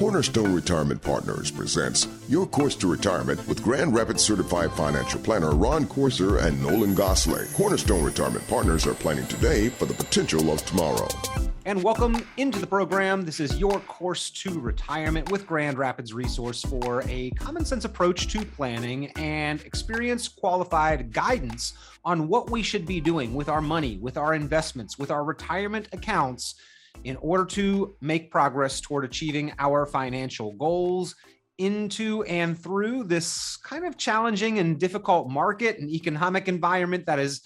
Cornerstone Retirement Partners presents Your Course to Retirement with Grand Rapids Certified Financial Planner Ron Corser and Nolan Goslee. Cornerstone Retirement Partners are planning today for the potential of tomorrow. And welcome into the program. This is Your Course to Retirement with Grand Rapids Resource for a common sense approach to planning and experienced qualified guidance on what we should be doing with our money, with our investments, with our retirement accounts in order to make progress toward achieving our financial goals into and through this kind of challenging and difficult market and economic environment that is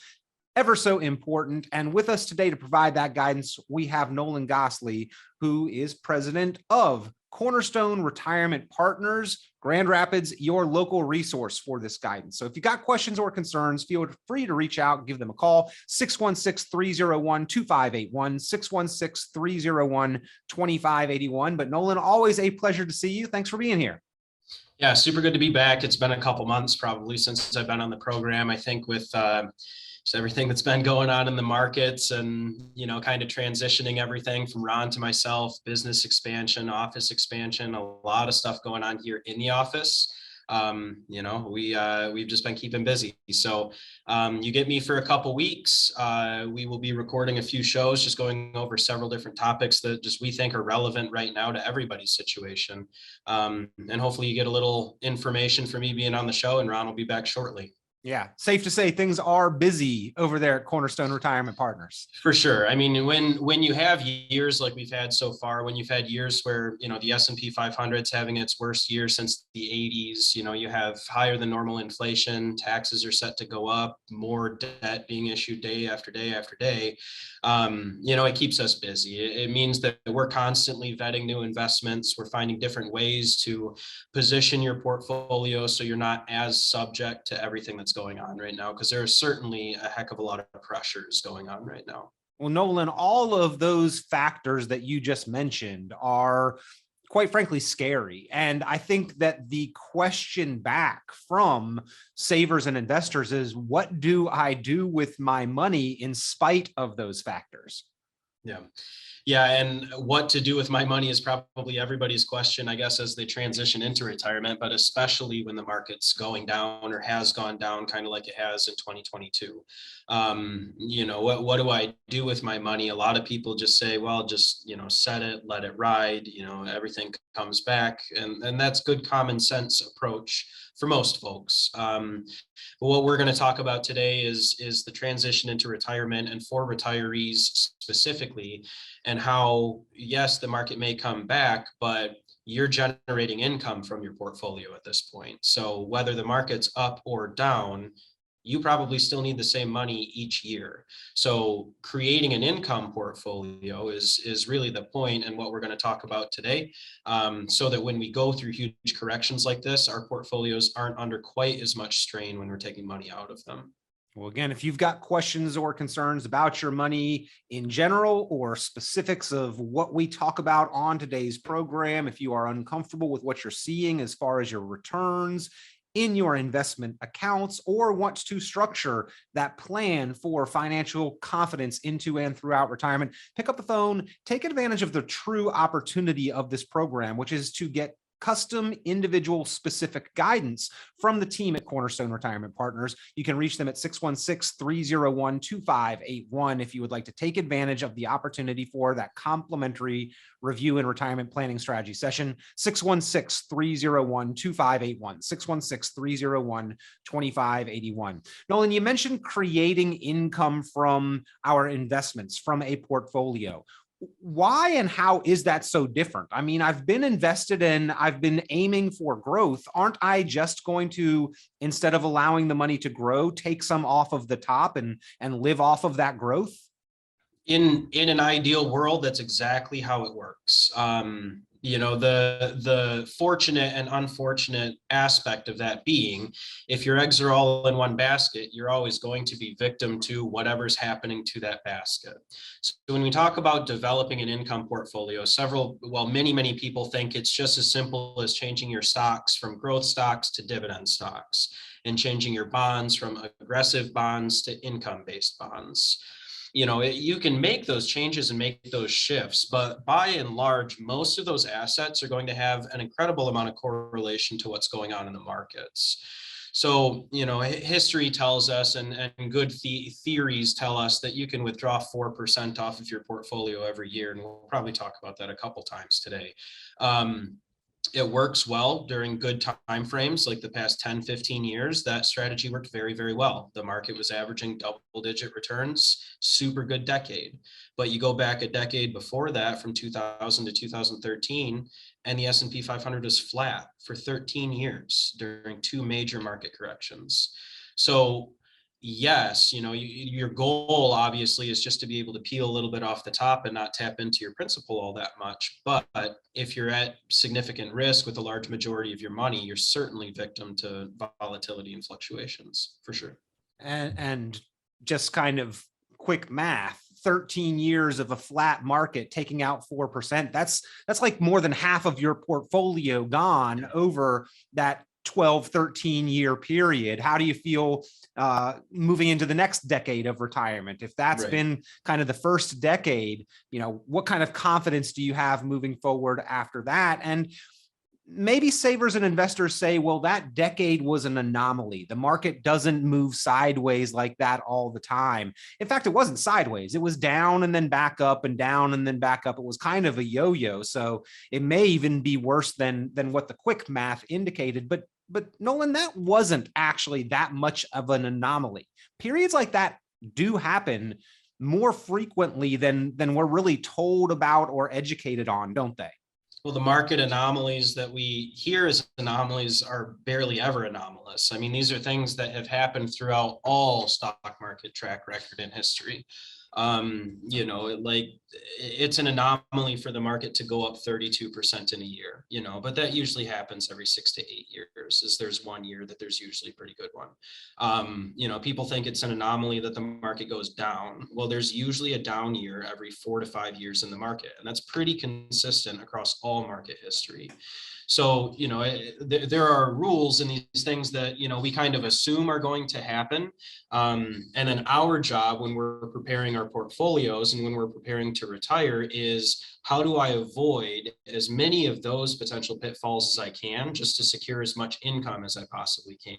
ever so important. And with us today to provide that guidance, we have Nolan Goslee, who is president of Cornerstone Retirement Partners, Grand Rapids, your local resource for this guidance. So if you got questions or concerns, feel free to reach out, give them a call, 616-301-2581, 616-301-2581. But Nolan, always a pleasure to see you. Thanks for being here. Yeah, super good to be back. It's been a couple months probably since I've been on the program. I think with so everything that's been going on in the markets and, kind of transitioning everything from Ron to myself, business expansion, office expansion, a lot of stuff going on here in the office. We've just been keeping busy. So you get me for a couple weeks. We will be recording a few shows, just going over several different topics that just we think are relevant right now to everybody's situation. And hopefully you get a little information for me being on the show, and Ron will be back shortly. Yeah, safe to say things are busy over there at Cornerstone Retirement Partners. For sure. I mean, when you have years like we've had so far, when you've had years where, the S&P 500 is having its worst year since the 80s, you have higher than normal inflation, taxes are set to go up, more debt being issued day after day after day. It keeps us busy. It means that we're constantly vetting new investments. We're finding different ways to position your portfolio so you're not as subject to everything that's going on right now, because there are certainly a heck of a lot of pressures going on right now. Well, Nolan, all of those factors that you just mentioned are quite frankly scary. And I think that the question back from savers and investors is, what do I do with my money in spite of those factors? Yeah, and what to do with my money is probably everybody's question, I guess, as they transition into retirement, but especially when the market's going down or has gone down kind of like it has in 2022. What do I do with my money? A lot of people just say, well, just, set it, let it ride, everything comes back. And that's good common sense approach for most folks. But what we're going to talk about today is the transition into retirement, and for retirees specifically, and how, yes, the market may come back, but you're generating income from your portfolio at this point. So whether the market's up or down, you probably still need the same money each year. So creating an income portfolio is really the point, and what we're going to talk about today, so that when we go through huge corrections like this, our portfolios aren't under quite as much strain when we're taking money out of them. Well, again, if you've got questions or concerns about your money in general or specifics of what we talk about on today's program, if you are uncomfortable with what you're seeing as far as your returns in your investment accounts, or wants to structure that plan for financial confidence into and throughout retirement, pick up the phone, take advantage of the true opportunity of this program, which is to get custom individual specific guidance from the team at Cornerstone Retirement Partners. You can reach them at 616-301-2581 if you would like to take advantage of the opportunity for that complimentary review and retirement planning strategy session. 616-301-2581, 616-301-2581. Nolan, you mentioned creating income from our investments, from a portfolio. Why and how is that so different? I mean, I've been invested in, I've been aiming for growth. Aren't I just going to, instead of allowing the money to grow, take some off of the top and live off of that growth? In an ideal world, that's exactly how it works. The fortunate and unfortunate aspect of that being, if your eggs are all in one basket, you're always going to be victim to whatever's happening to that basket. So when we talk about developing an income portfolio, many people think it's just as simple as changing your stocks from growth stocks to dividend stocks, and changing your bonds from aggressive bonds to income-based bonds. you can make those changes and make those shifts, but by and large, most of those assets are going to have an incredible amount of correlation to what's going on in the markets. So, history tells us and good theories tell us that you can withdraw 4% off of your portfolio every year. And we'll probably talk about that a couple times today. It works well during good time frames like the past 10, 15 years. That strategy worked very, very well. The market was averaging double-digit returns, super good decade. But you go back a decade before that, from 2000 to 2013, and the S&P 500 was flat for 13 years during two major market corrections. So yes, your goal obviously is just to be able to peel a little bit off the top and not tap into your principal all that much. But if you're at significant risk with a large majority of your money, you're certainly victim to volatility and fluctuations for sure. And just kind of quick math, 13 years of a flat market taking out 4%, that's like more than half of your portfolio gone over that 12, 13 year period. How do you feel moving into the next decade of retirement? If that's Right. been kind of the first decade, what kind of confidence do you have moving forward after that? And maybe savers and investors say, well, that decade was an anomaly. The market doesn't move sideways like that all the time. In fact, it wasn't sideways. It was down and then back up and down and then back up. It was kind of a yo-yo. So it may even be worse than what the quick math indicated. But Nolan, that wasn't actually that much of an anomaly. Periods like that do happen more frequently than we're really told about or educated on, don't they? Well, the market anomalies that we hear as anomalies are barely ever anomalous. I mean, these are things that have happened throughout all stock market track record in history. It's an anomaly for the market to go up 32% in a year, but that usually happens every 6 to 8 years. Is there's one year that there's usually a pretty good one. People think it's an anomaly that the market goes down. Well, there's usually a down year every 4 to 5 years in the market, and that's pretty consistent across all market history. So, there are rules in these things that, we kind of assume are going to happen. And then our job when we're preparing our portfolios and when we're preparing to retire is, how do I avoid as many of those potential pitfalls as I can, just to secure as much income as I possibly can?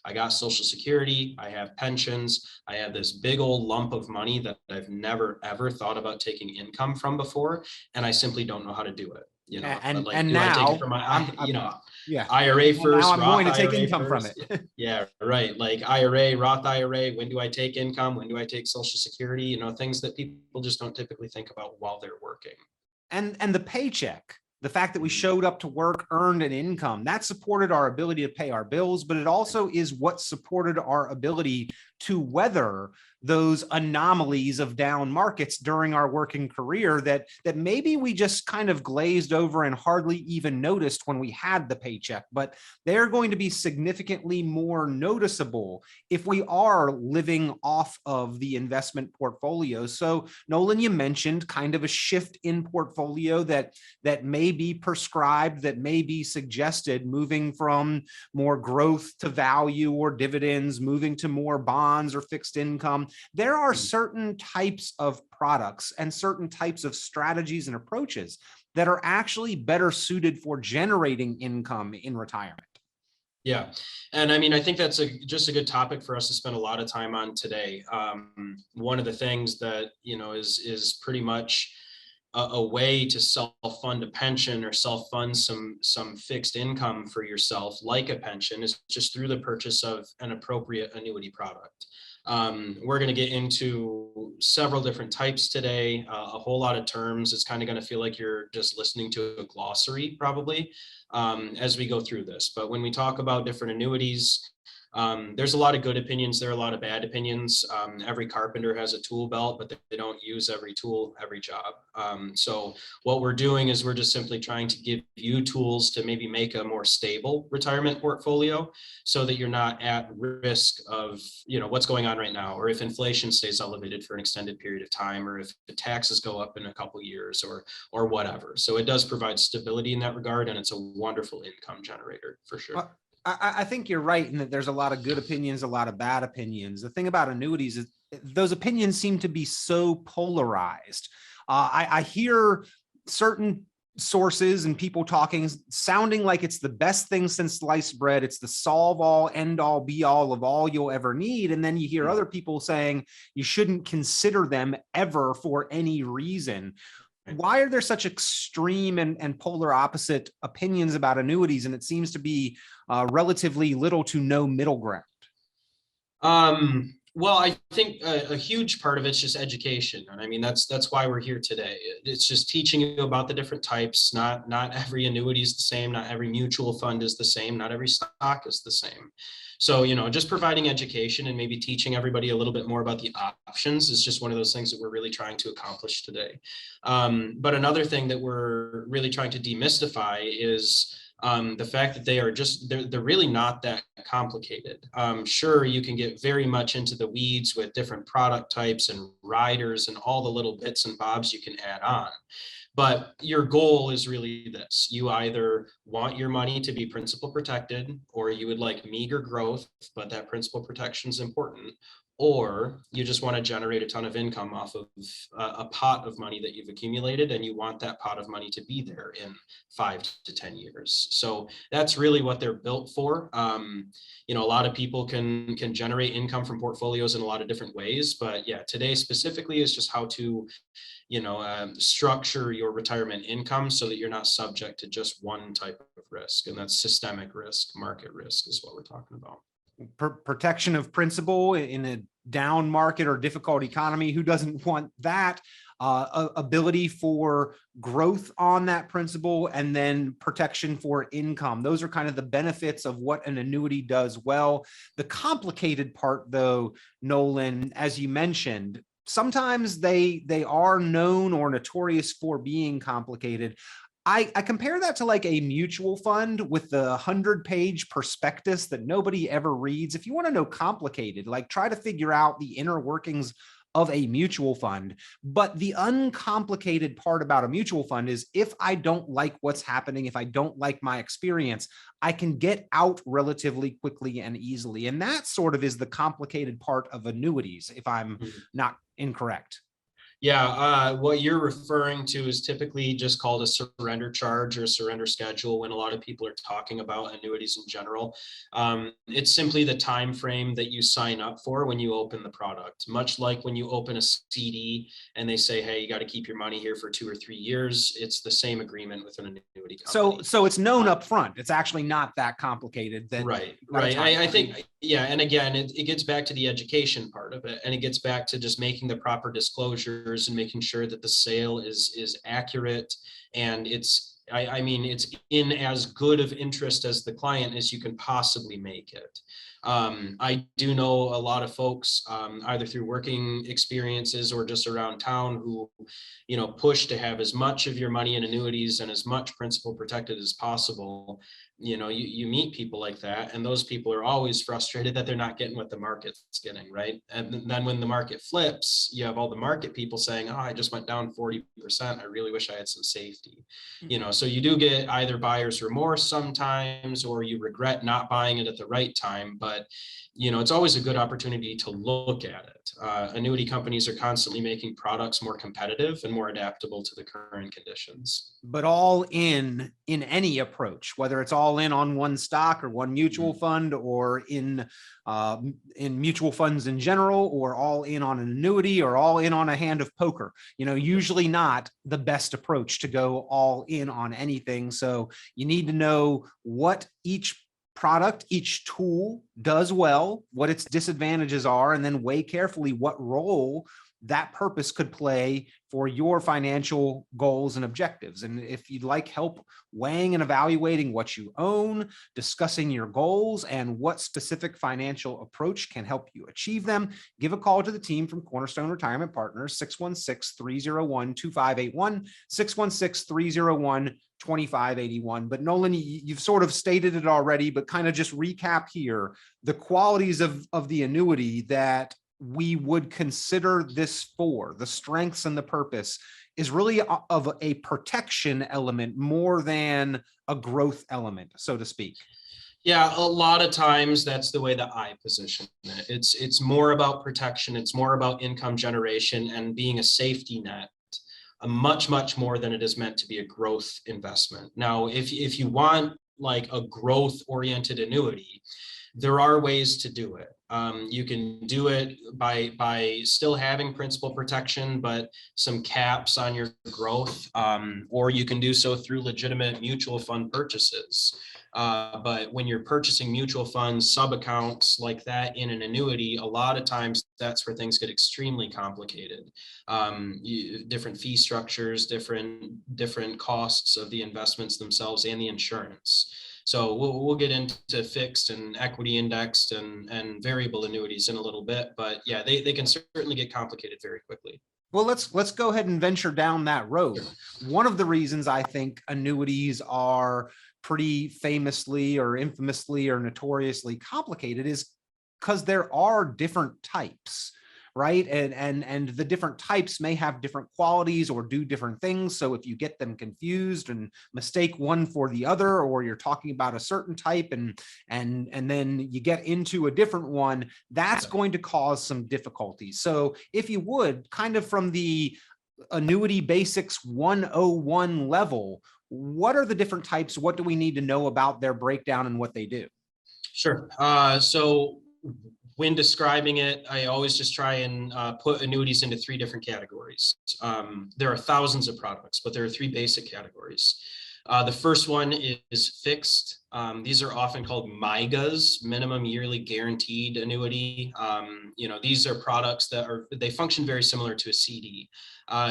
I got Social Security, I have pensions, I have this big old lump of money that I've never, ever thought about taking income from before, and I simply don't know how to do it. And do now I take it from my, yeah, IRA first? now I'm going to take IRA income first. from it. Yeah, right. Like IRA, Roth IRA. When do I take income? When do I take Social Security? Things that people just don't typically think about while they're working. And the paycheck, the fact that we showed up to work, earned an income, that supported our ability to pay our bills, but it also is what supported our ability to weather those anomalies of down markets during our working career that maybe we just kind of glazed over and hardly even noticed when we had the paycheck, but they're going to be significantly more noticeable if we are living off of the investment portfolio. So Nolan, you mentioned kind of a shift in portfolio that may be prescribed, that may be suggested, moving from more growth to value or dividends, moving to more bonds or fixed income. There are certain types of products and certain types of strategies and approaches that are actually better suited for generating income in retirement. Yeah. And I mean, I think that's just a good topic for us to spend a lot of time on today. One of the things that, is pretty much a way to self-fund a pension or self-fund some fixed income for yourself, like a pension, is just through the purchase of an appropriate annuity product. We're going to get into several different types today, a whole lot of terms. It's kind of going to feel like you're just listening to a glossary probably as we go through this. But when we talk about different annuities, there's a lot of good opinions. There are a lot of bad opinions. Every carpenter has a tool belt, but they don't use every tool, every job. So what we're doing is we're just simply trying to give you tools to maybe make a more stable retirement portfolio so that you're not at risk of, what's going on right now, or if inflation stays elevated for an extended period of time, or if the taxes go up in a couple of years or whatever. So it does provide stability in that regard, and it's a wonderful income generator for sure. I think you're right in that there's a lot of good opinions, a lot of bad opinions. The thing about annuities is those opinions seem to be so polarized. I hear certain sources and people talking, sounding like it's the best thing since sliced bread. It's the solve all, end all, be all of all you'll ever need. And then you hear other people saying you shouldn't consider them ever for any reason. Why are there such extreme and polar opposite opinions about annuities? And it seems to be relatively little to no middle ground. Well, I think a huge part of it's just education. And I mean, that's why we're here today. It's just teaching you about the different types. Not every annuity is the same. Not every mutual fund is the same. Not every stock is the same. So, just providing education and maybe teaching everybody a little bit more about the options is just one of those things that we're really trying to accomplish today. But another thing that we're really trying to demystify is the fact that they're really not that complicated. Sure, you can get very much into the weeds with different product types and riders and all the little bits and bobs you can add on. But your goal is really this. You either want your money to be principal protected, or you would like meager growth, but that principal protection is important, or you just want to generate a ton of income off of a pot of money that you've accumulated, and you want that pot of money to be there in 5 to 10 years. So that's really what they're built for. A lot of people can generate income from portfolios in a lot of different ways, but yeah, today specifically is just how to structure your retirement income so that you're not subject to just one type of risk, and that's systemic risk, market risk is what we're talking about. Protection of principal in a down market or difficult economy. Who doesn't want that? Ability for growth on that principal, and then protection for income. Those are kind of the benefits of what an annuity does well. The complicated part, though, Nolan, as you mentioned, sometimes they are known or notorious for being complicated. I compare that to like a mutual fund with the 100-page prospectus that nobody ever reads. If you want to know complicated, like try to figure out the inner workings of a mutual fund. But the uncomplicated part about a mutual fund is if I don't like what's happening, if I don't like my experience, I can get out relatively quickly and easily. And that sort of is the complicated part of annuities, if I'm not incorrect. Yeah, what you're referring to is typically just called a surrender charge or a surrender schedule when a lot of people are talking about annuities in general. It's simply the time frame that you sign up for when you open the product, much like when you open a CD and they say, hey, you got to keep your money here for 2 or 3 years. It's the same agreement with an annuity company. So it's known up front. It's actually not that complicated. Right. I think, yeah. And again, it gets back to the education part of it, and it gets back to just making the proper disclosures and making sure that the sale is accurate, and it's in as good of interest as the client as you can possibly make it. I do know a lot of folks, either through working experiences or just around town, who, push to have as much of your money in annuities and as much principal protected as possible. You meet people like that, and those people are always frustrated that they're not getting what the market's getting, right? And then when the market flips, you have all the market people saying, oh, I just went down 40%. I really wish I had some safety. So you do get either buyer's remorse sometimes, or you regret not buying it at the right time. But it's always a good opportunity to look at it. Annuity companies are constantly making products more competitive and more adaptable to the current conditions. But all in any approach, whether it's all in on one stock or one mutual fund, or in mutual funds in general, or all in on an annuity, or all in on a hand of poker, usually not the best approach to go all in on anything. So you need to know what each product, each tool does well, what its disadvantages are, and then weigh carefully what role that purpose could play for your financial goals and objectives. And if you'd like help weighing and evaluating what you own, discussing your goals, and what specific financial approach can help you achieve them, give a call to the team from Cornerstone Retirement Partners, 616-301-2581, 616-301-2581. But Nolan, you've sort of stated it already, but kind of just recap here the qualities of the annuity that we would consider this for. The strengths and the purpose is really of a protection element more than a growth element, so to speak. Yeah, a lot of times that's the way that I position it. It's more about protection. It's more about income generation and being a safety net, a much more than it is meant to be a growth investment. Now, if you want like a growth oriented annuity, there are ways to do it. You can do it by still having principal protection, but some caps on your growth, or you can do so through legitimate mutual fund purchases. But when you're purchasing mutual funds, sub accounts like that in an annuity, a lot of times that's where things get extremely complicated. Different fee structures, different costs of the investments themselves and the insurance. So we'll get into fixed and equity indexed and variable annuities in a little bit, but yeah, they can certainly get complicated very quickly. Well, let's go ahead and venture down that road. One of the reasons I think annuities are pretty famously or infamously or notoriously complicated is because there are different types, right? And the different types may have different qualities or do different things. So if you get them confused and mistake one for the other, or you're talking about a certain type and then you get into a different one, that's going to cause some difficulties. So if you would, kind of from the annuity basics 101 level, what are the different types? What do we need to know about their breakdown and what they do? Sure. So when describing it, I always just try and put annuities into three different categories. There are thousands of products, but there are three basic categories. The first one is fixed. These are often called MYGAs, minimum yearly guaranteed annuity. These are products they function very similar to a CD.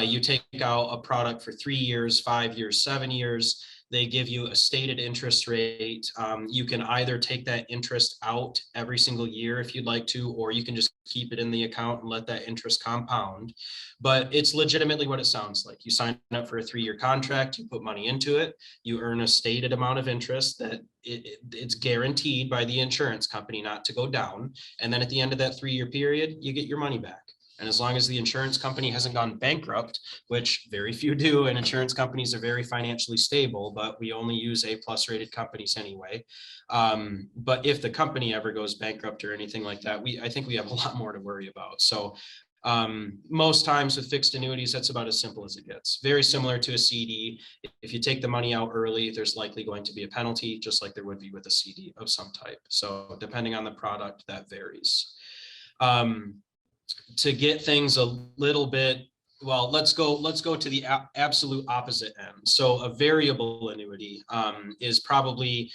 You take out a product for 3 years, 5 years, 7 years. They give you a stated interest rate. You can either take that interest out every single year if you'd like to, or you can just keep it in the account and let that interest compound. But it's legitimately what it sounds like. You sign up for a 3-year contract, you put money into it, you earn a stated amount of interest that it's guaranteed by the insurance company not to go down. And then at the end of that 3-year period, you get your money back. And as long as the insurance company hasn't gone bankrupt, which very few do, and insurance companies are very financially stable, but we only use A+ rated companies anyway. But if the company ever goes bankrupt or anything like that, I think we have a lot more to worry about. So most times with fixed annuities, that's about as simple as it gets. Very similar to a CD. If you take the money out early, there's likely going to be a penalty, just like there would be with a CD of some type. So depending on the product, that varies. To get things a little bit, well, let's go to the absolute opposite end. So a variable annuity is probably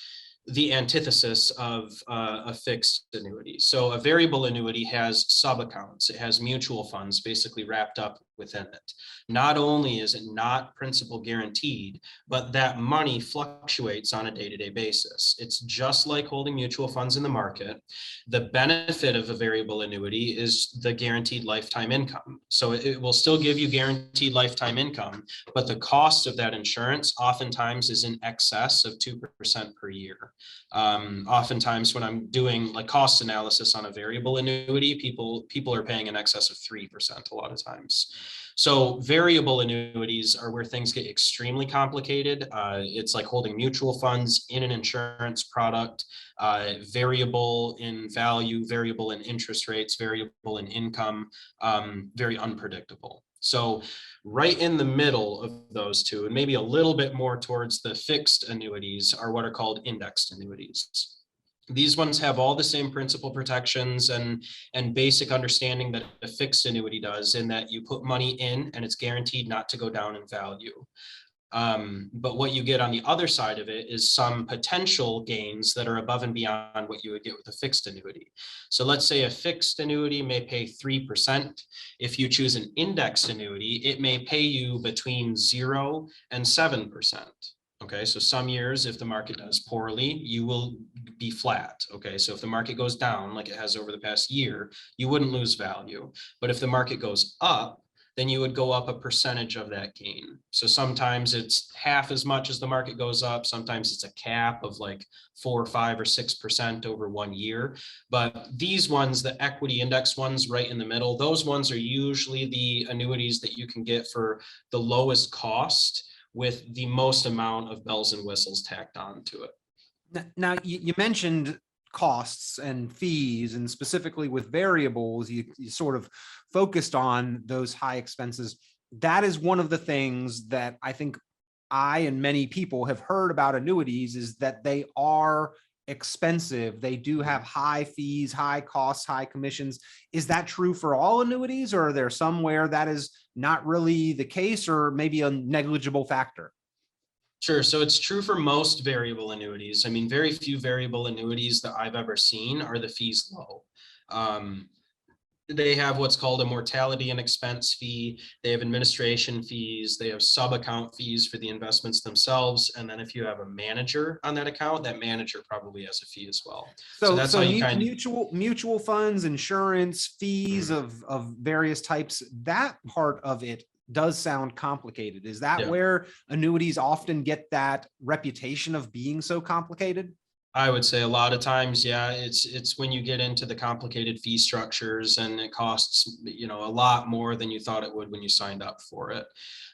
the antithesis of a fixed annuity. So a variable annuity has sub accounts. It has mutual funds basically wrapped up within it. Not only is it not principal guaranteed, but that money fluctuates on a day-to-day basis. It's just like holding mutual funds in the market. The benefit of a variable annuity is the guaranteed lifetime income. So it will still give you guaranteed lifetime income, but the cost of that insurance oftentimes is in excess of 2% per year. Oftentimes when I'm doing like cost analysis on a variable annuity, people are paying in excess of 3% a lot of times. So variable annuities are where things get extremely complicated. It's like holding mutual funds in an insurance product, variable in value, variable in interest rates, variable in income, very unpredictable. So right in the middle of those two, and maybe a little bit more towards the fixed annuities, are what are called indexed annuities. These ones have all the same principal protections and basic understanding that a fixed annuity does, in that you put money in and it's guaranteed not to go down in value. But what you get on the other side of it is some potential gains that are above and beyond what you would get with a fixed annuity. So let's say a fixed annuity may pay 3%. If you choose an indexed annuity, it may pay you between 0 and 7%. Okay, so some years, if the market does poorly, you will be flat. Okay, so if the market goes down like it has over the past year, you wouldn't lose value. But if the market goes up, then you would go up a percentage of that gain. So sometimes it's half as much as the market goes up. Sometimes it's a cap of like 4 or 5 or 6% over 1 year. But these ones, the equity index ones right in the middle, those ones are usually the annuities that you can get for the lowest cost with the most amount of bells and whistles tacked on to it. Now, you mentioned costs and fees, and specifically with variables, you sort of focused on those high expenses. That is one of the things that I think I and many people have heard about annuities, is that they are expensive. They do have high fees, high costs, high commissions. Is that true for all annuities, or are there some where that is not really the case, or maybe a negligible factor? Sure. So it's true for most variable annuities. I mean, very few variable annuities that I've ever seen are the fees low. Um, they have what's called a mortality and expense fee. They have administration fees. They have sub account fees for the investments themselves. And then if you have a manager on that account, that manager probably has a fee as well. So So, that's how you kind of, mutual funds, insurance, fees of various types, that part of it does sound complicated. Is that yeah. where annuities often get that reputation of being so complicated? I would say a lot of times, yeah, it's when you get into the complicated fee structures and it costs, a lot more than you thought it would when you signed up for it.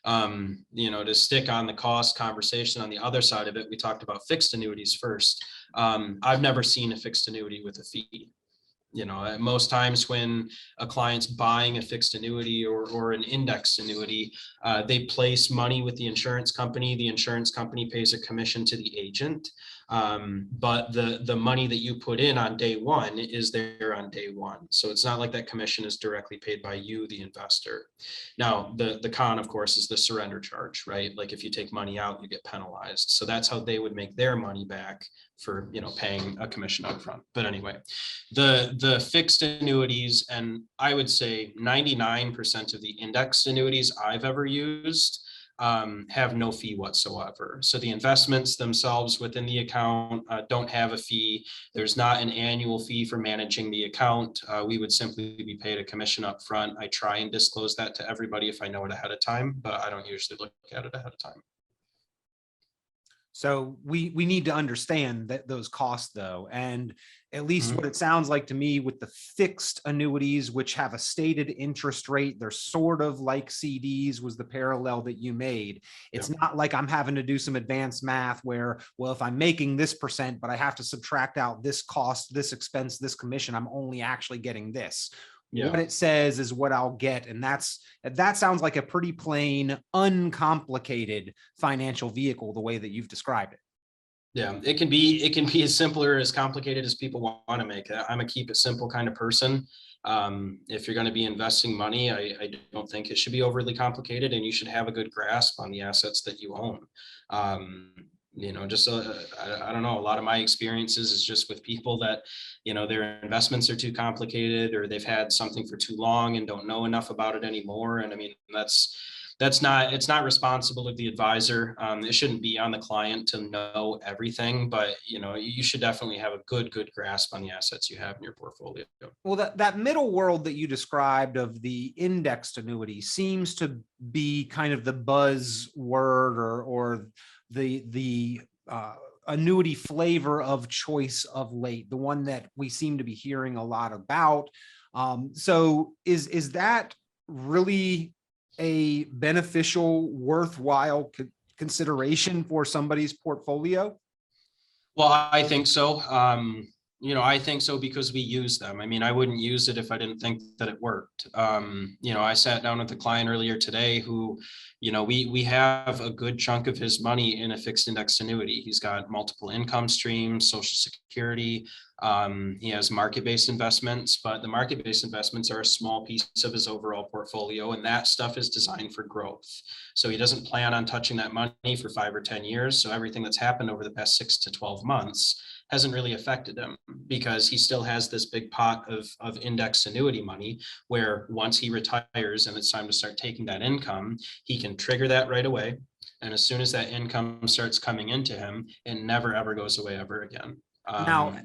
To stick on the cost conversation on the other side of it, we talked about fixed annuities first. I've never seen a fixed annuity with a fee. Most times when a client's buying a fixed annuity or an indexed annuity, they place money with the insurance company. The insurance company pays a commission to the agent. But the money that you put in on day one is there on day one. So it's not like that commission is directly paid by you, the investor. Now, the con, of course, is the surrender charge, right? Like if you take money out, you get penalized. So that's how they would make their money back for, paying a commission up front. But anyway, the fixed annuities, and I would say 99% of the indexed annuities I've ever used have no fee whatsoever. So the investments themselves within the account don't have a fee. There's not an annual fee for managing the account. We would simply be paid a commission up front. I try and disclose that to everybody if I know it ahead of time, but I don't usually look at it ahead of time. So we need to understand that those costs, though, and at least what it sounds like to me with the fixed annuities, which have a stated interest rate, they're sort of like CDs, was the parallel that you made. It's not like I'm having to do some advanced math where, well, if I'm making this percent, but I have to subtract out this cost, this expense, this commission, I'm only actually getting this. What it says is what I'll get. And that sounds like a pretty plain, uncomplicated financial vehicle, the way that you've described it. Yeah, it can be as simple or as complicated as people want to make it. I'm a keep it simple kind of person. If you're going to be investing money, I don't think it should be overly complicated, and you should have a good grasp on the assets that you own. I don't know, a lot of my experiences is just with people that, their investments are too complicated, or they've had something for too long and don't know enough about it anymore. And I mean, it's not responsible of the advisor. It shouldn't be on the client to know everything, but you should definitely have a good grasp on the assets you have in your portfolio. Well, that middle world that you described of the indexed annuity seems to be kind of the buzzword or the annuity flavor of choice of late, the one that we seem to be hearing a lot about. So is that really a beneficial, worthwhile consideration for somebody's portfolio? Well, I think so. I think so because we use them. I mean, I wouldn't use it if I didn't think that it worked. I sat down with a client earlier today who, we have a good chunk of his money in a fixed index annuity. He's got multiple income streams, Social Security. He has market-based investments, but the market-based investments are a small piece of his overall portfolio, and that stuff is designed for growth. So he doesn't plan on touching that money for 5 or 10 years. So everything that's happened over the past 6 to 12 months hasn't really affected him, because he still has this big pot of index annuity money where once he retires and it's time to start taking that income, he can trigger that right away. And as soon as that income starts coming into him, it never, ever goes away ever again. Now,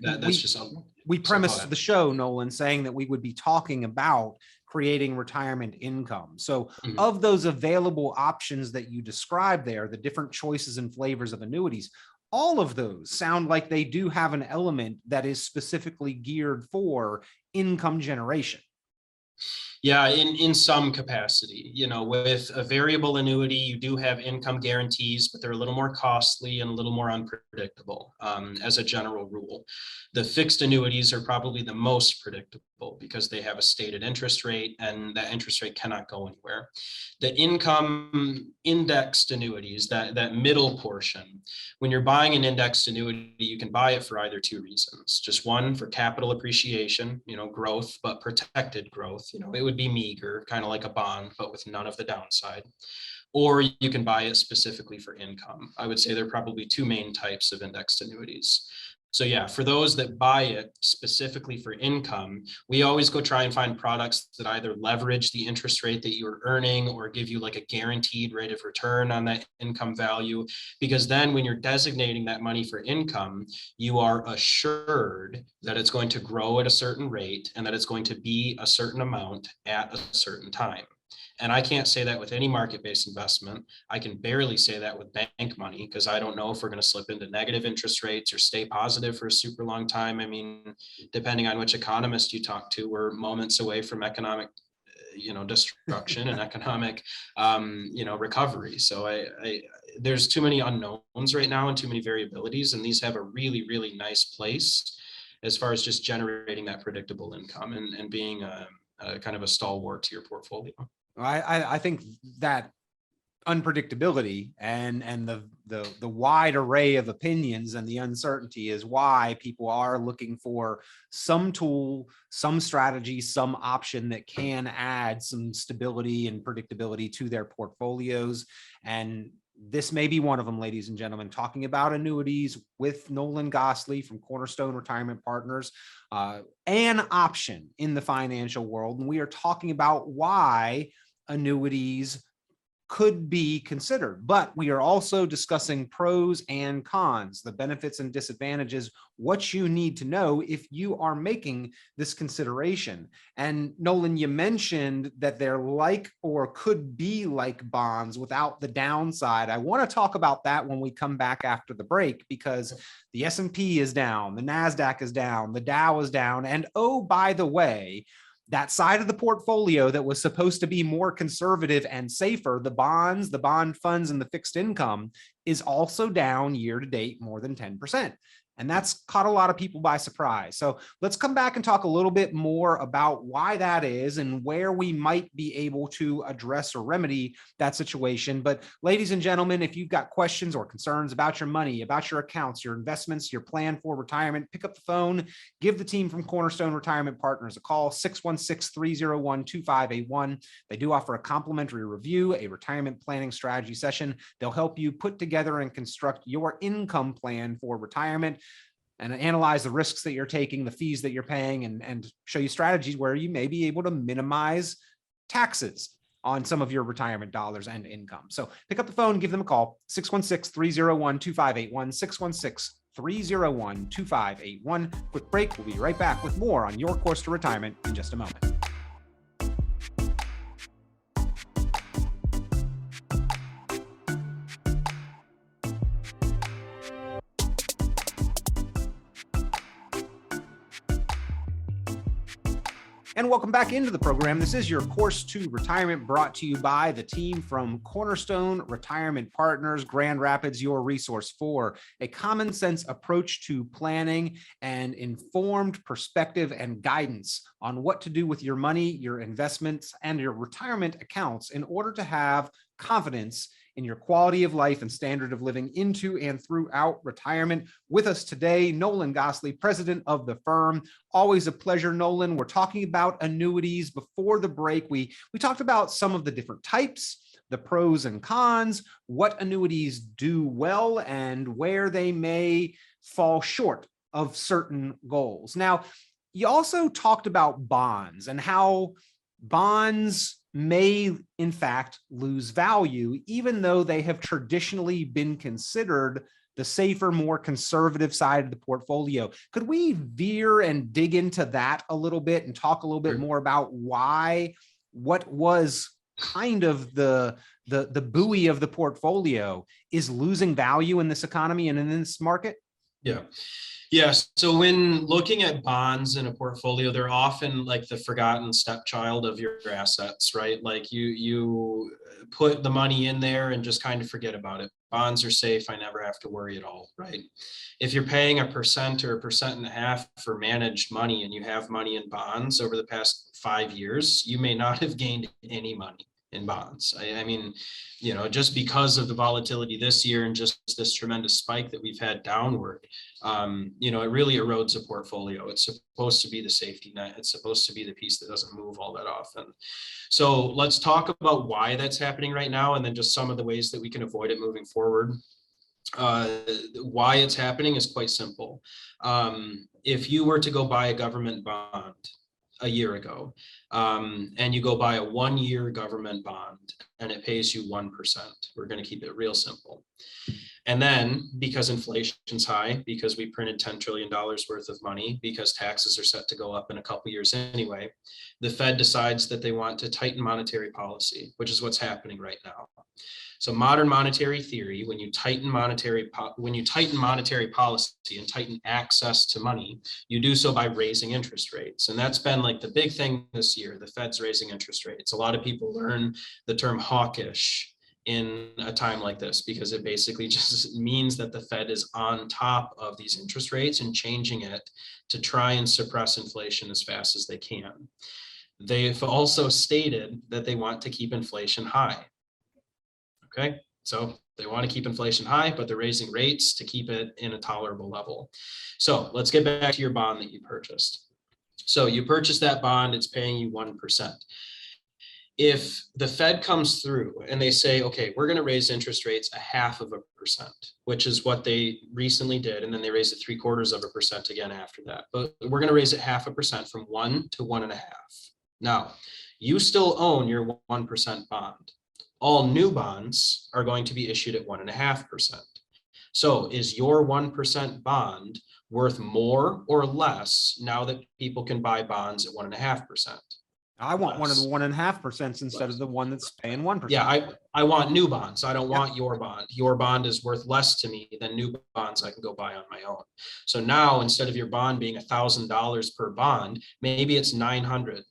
we premised the show, Nolan, saying that we would be talking about creating retirement income. So of those available options that you described there, the different choices and flavors of annuities, all of those sound like they do have an element that is specifically geared for income generation. Yeah, in some capacity, with a variable annuity, you do have income guarantees, but they're a little more costly and a little more unpredictable, as a general rule. The fixed annuities are probably the most predictable because they have a stated interest rate, and that interest rate cannot go anywhere. The income indexed annuities, that middle portion, when you're buying an indexed annuity, you can buy it for either two reasons. Just one, for capital appreciation, growth, but protected growth. It would be meager, kind of like a bond, but with none of the downside. Or you can buy it specifically for income. I would say there are probably two main types of indexed annuities. So yeah, for those that buy it specifically for income, we always go try and find products that either leverage the interest rate that you're earning or give you like a guaranteed rate of return on that income value. Because then when you're designating that money for income, you are assured that it's going to grow at a certain rate and that it's going to be a certain amount at a certain time. And I can't say that with any market-based investment. I can barely say that with bank money because I don't know if we're going to slip into negative interest rates or stay positive for a super long time. I mean, depending on which economist you talk to, we're moments away from economic, destruction and economic, recovery. So there's too many unknowns right now and too many variabilities, and these have a really, really nice place as far as just generating that predictable income and being a kind of a stalwart to your portfolio. I think that unpredictability and the wide array of opinions and the uncertainty is why people are looking for some tool, some strategy, some option that can add some stability and predictability to their portfolios. And this may be one of them, ladies and gentlemen, talking about annuities with Nolan Goslee from Cornerstone Retirement Partners, an option in the financial world. And we are talking about why annuities could be considered, but we are also discussing pros and cons, the benefits and disadvantages, what you need to know if you are making this consideration. And Nolan, you mentioned that they're like or could be like bonds without the downside. I want to talk about that when we come back after the break, because the S&P is down, the NASDAQ is down, the Dow is down, and oh, by the way, that side of the portfolio that was supposed to be more conservative and safer, the bonds, the bond funds, and the fixed income is also down year to date more than 10%. And that's caught a lot of people by surprise. So let's come back and talk a little bit more about why that is and where we might be able to address or remedy that situation. But ladies and gentlemen, if you've got questions or concerns about your money, about your accounts, your investments, your plan for retirement, pick up the phone, give the team from Cornerstone Retirement Partners a call, 616-301-2581. They do offer a complimentary review, a retirement planning strategy session. They'll help you put together and construct your income plan for retirement, and analyze the risks that you're taking, the fees that you're paying, and show you strategies where you may be able to minimize taxes on some of your retirement dollars and income. So pick up the phone, give them a call, 616-301-2581, 616-301-2581. Quick break. We'll be right back with more on Your Course to Retirement in just a moment. And welcome back into the program. This is Your Course to Retirement, brought to you by the team from Cornerstone Retirement Partners, Grand Rapids, your resource for a common sense approach to planning and informed perspective and guidance on what to do with your money, your investments, and your retirement accounts in order to have confidence in your quality of life and standard of living into and throughout retirement. With us today, Nolan Goslee, president of the firm. Always a pleasure, Nolan. We're talking about annuities. Before the break, we talked about some of the different types, the pros and cons, what annuities do well, and where they may fall short of certain goals. Now, you also talked about bonds and how bonds may in fact lose value, even though they have traditionally been considered the safer, more conservative side of the portfolio. Could we veer and dig into that a little bit and talk a little bit more about what was kind of the buoy of the portfolio is losing value in this economy and in this market? Yeah. Yes. So when looking at bonds in a portfolio, they're often like the forgotten stepchild of your assets, right? Like you put the money in there and just kind of forget about it. Bonds are safe. I never have to worry at all, right? If you're paying 1% or 1.5% for managed money and you have money in bonds over the past 5 years, you may not have gained any money in bonds. I mean, just because of the volatility this year and just this tremendous spike that we've had downward, it really erodes a portfolio. It's supposed to be the safety net. It's supposed to be the piece that doesn't move all that often. So let's talk about why that's happening right now, and then just some of the ways that we can avoid it moving forward. Why it's happening is quite simple. If you were to go buy a government bond a year ago, and you go buy a 1-year government bond and it pays you 1%, we're going to keep it real simple. And then because inflation's high, because we printed $10 trillion worth of money, because taxes are set to go up in a couple years anyway, the Fed decides that they want to tighten monetary policy, which is what's happening right now. So modern monetary theory, when you tighten monetary policy and tighten access to money, you do so by raising interest rates. And that's been like the big thing this year, the Fed's raising interest rates. A lot of people learn the term hawkish in a time like this, because it basically just means that the Fed is on top of these interest rates and changing it to try and suppress inflation as fast as they can. They've also stated that they want to keep inflation high. Okay, so they want to keep inflation high, but they're raising rates to keep it in a tolerable level. So let's get back to your bond that you purchased. So you purchased that bond, it's paying you 1%. If the Fed comes through and they say, okay, we're going to raise interest rates 0.5%, which is what they recently did, and then they raised it 0.75% again after that. But we're going to raise it 0.5% from 1 to 1.5. Now, you still own your 1% bond. All new bonds are going to be issued at 1.5%. So is your 1% bond worth more or less now that people can buy bonds at 1.5%? I want one of the 1.5% instead of the one that's paying 1%. Yeah, I want new bonds. I don't want your bond. Your bond is worth less to me than new bonds I can go buy on my own. So now instead of your bond being $1,000 per bond, maybe it's 900.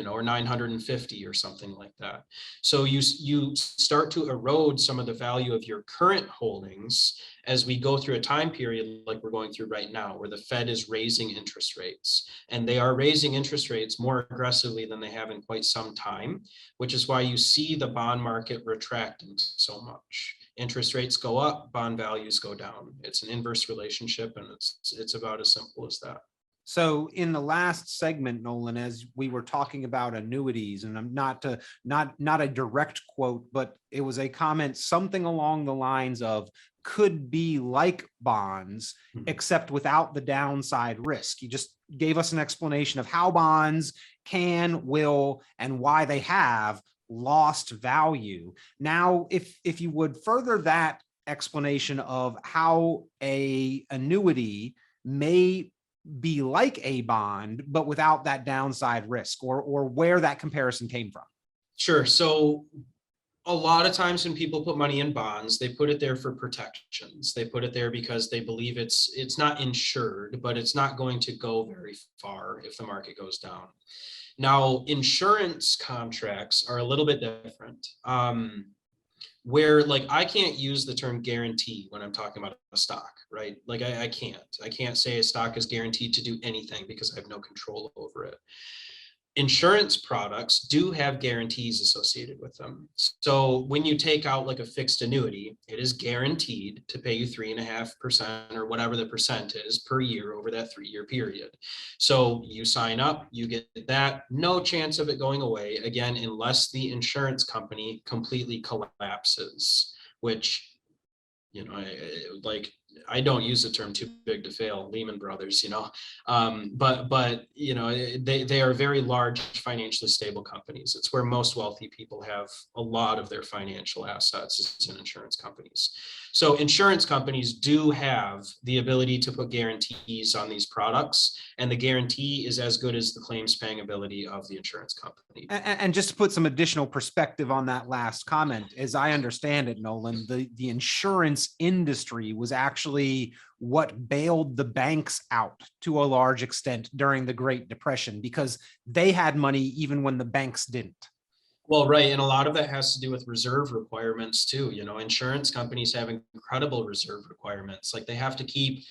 Or 950 or something like that. So you start to erode some of the value of your current holdings as we go through a time period like we're going through right now, where the Fed is raising interest rates, and they are raising interest rates more aggressively than they have in quite some time, which is why you see the bond market retracting so much. Interest rates go up, bond values go down. It's an inverse relationship, and it's about as simple as that. So in the last segment, Nolan, as we were talking about annuities, and I'm not a direct quote, but it was a comment, something along the lines of could be like bonds, except without the downside risk. You just gave us an explanation of how bonds can, will, and why they have lost value. Now, if you would further that explanation of how a annuity may be like a bond, but without that downside risk, or where that comparison came from. Sure. So a lot of times when people put money in bonds, they put it there for protections. They put it there because they believe it's not insured, but it's not going to go very far if the market goes down. Now, insurance contracts are a little bit different. Where like I can't use the term guarantee when I'm talking about a stock, right? Like I can't say a stock is guaranteed to do anything because I have no control over it. Insurance products do have guarantees associated with them. So when you take out like a fixed annuity, it is guaranteed to pay you 3.5% or whatever the percent is per year over that 3-year period. So you sign up, you get that, no chance of it going away again, unless the insurance company completely collapses, which, I don't use the term too big to fail, Lehman Brothers, but they are very large, financially stable companies. It's where most wealthy people have a lot of their financial assets, is in insurance companies. So insurance companies do have the ability to put guarantees on these products, and the guarantee is as good as the claims paying ability of the insurance company. And just to put some additional perspective on that last comment, as I understand it, Nolan, the insurance industry was actually actually what bailed the banks out to a large extent during the Great Depression, because they had money even when the banks didn't. Well, right. And a lot of that has to do with reserve requirements too. Insurance companies have incredible reserve requirements. Like they have to keep,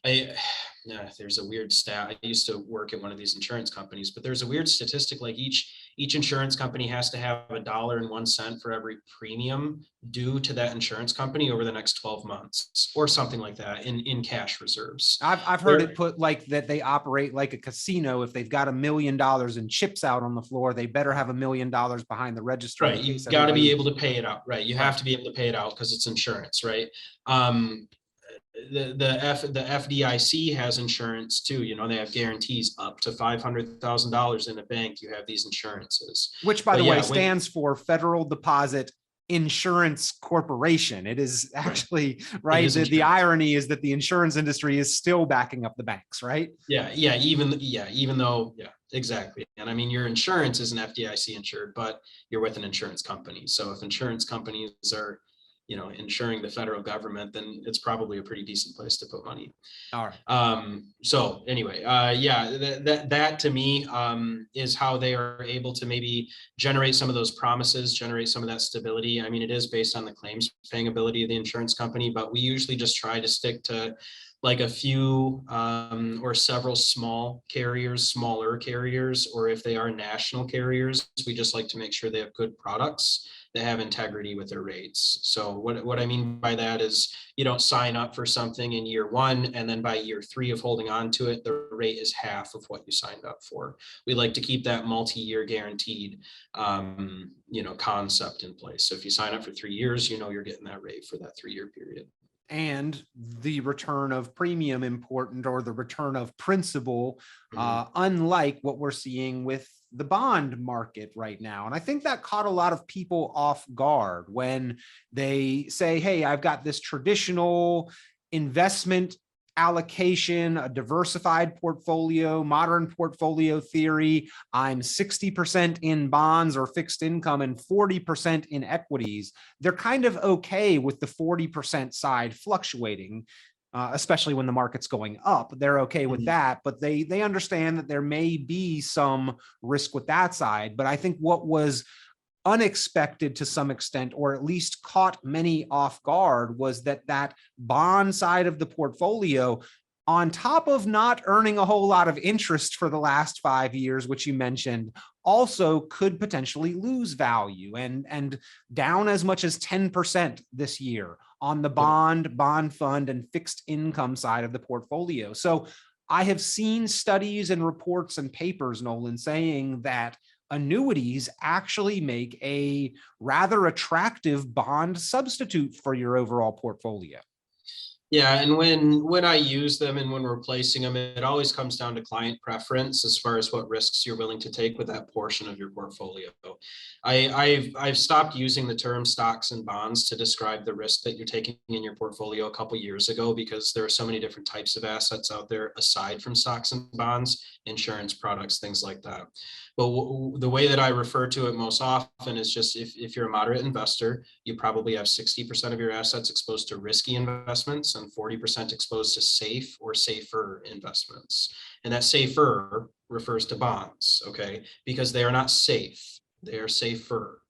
there's a weird stat. I used to work at one of these insurance companies, but there's a weird statistic, like each insurance company has to have $1.01 for every premium due to that insurance company over the next 12 months or something like that in cash reserves. I've heard it put like that they operate like a casino. If they've got $1 million in chips out on the floor, they better have $1 million behind the register. Right. You've got to be able to pay it out. Right. You have to be able to pay it out because it's insurance. Right. The FDIC has insurance too. They have guarantees up to $500,000 in a bank. You have these insurances, which, by the way, stands for Federal Deposit Insurance Corporation. It is actually right. The irony is that the insurance industry is still backing up the banks, right? Even though, exactly. And I mean, your insurance isn't FDIC insured, but you're with an insurance company. So if insurance companies are insuring the federal government, then it's probably a pretty decent place to put money. All right. So anyway, that to me is how they are able to maybe generate some of those promises, generate some of that stability. I mean, it is based on the claims paying ability of the insurance company, but we usually just try to stick to like a few or several smaller carriers, or if they are national carriers, we just like to make sure they have good products that have integrity with their rates. So what I mean by that is you don't sign up for something in year one, and then by year 3 of holding on to it, the rate is half of what you signed up for. We like to keep that multi-year guaranteed, concept in place. So if you sign up for 3 years, you're getting that rate for that 3-year period. And the return of premium important, or the return of principal, unlike what we're seeing with the bond market right now. And I think that caught a lot of people off guard when they say, hey, I've got this traditional investment allocation, a diversified portfolio, modern portfolio theory. I'm 60% in bonds or fixed income and 40% in equities. They're kind of okay with the 40% side fluctuating, especially when the market's going up. They're okay with that, but they understand that there may be some risk with that side. But I think what was unexpected to some extent, or at least caught many off guard, was that bond side of the portfolio, on top of not earning a whole lot of interest for the last 5 years, which you mentioned, also could potentially lose value and down as much as 10% this year on the bond fund and fixed income side of the portfolio. So I have seen studies and reports and papers, Nolan, saying that annuities actually make a rather attractive bond substitute for your overall portfolio. Yeah, and when I use them and when we're placing them, it always comes down to client preference as far as what risks you're willing to take with that portion of your portfolio. I've stopped using the term stocks and bonds to describe the risk that you're taking in your portfolio a couple years ago, because there are so many different types of assets out there aside from stocks and bonds, insurance products, things like that. But the way that I refer to it most often is just if you're a moderate investor, you probably have 60% of your assets exposed to risky investments and 40% exposed to safe or safer investments. And that safer refers to bonds, okay? Because they are not safe, they are safer.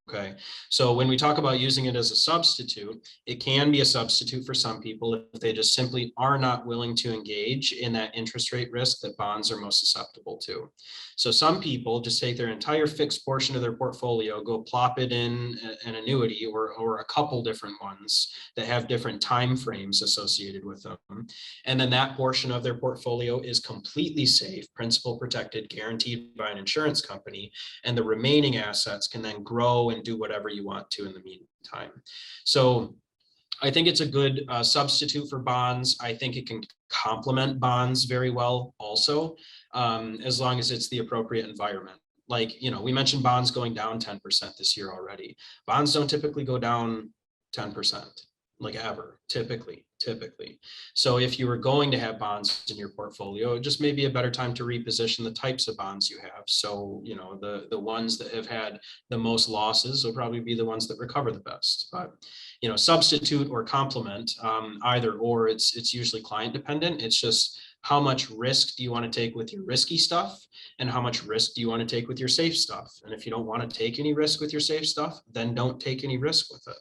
Okay, so when we talk about using it as a substitute, it can be a substitute for some people if they just simply are not willing to engage in that interest rate risk that bonds are most susceptible to. So some people just take their entire fixed portion of their portfolio, go plop it in an annuity or a couple different ones that have different time frames associated with them. And then that portion of their portfolio is completely safe, principal protected, guaranteed by an insurance company. And the remaining assets can then grow and do whatever you want to in the meantime. So I think it's a good substitute for bonds. I think it can complement bonds very well also, as long as it's the appropriate environment. Like, we mentioned bonds going down 10% this year already. Bonds don't typically go down 10%, like ever, typically. typically. So if you were going to have bonds in your portfolio, it just may be a better time to reposition the types of bonds you have. So, the ones that have had the most losses will probably be the ones that recover the best. But, substitute or complement, either or, it's usually client dependent. It's just how much risk do you want to take with your risky stuff, and how much risk do you want to take with your safe stuff? And if you don't want to take any risk with your safe stuff, then don't take any risk with it.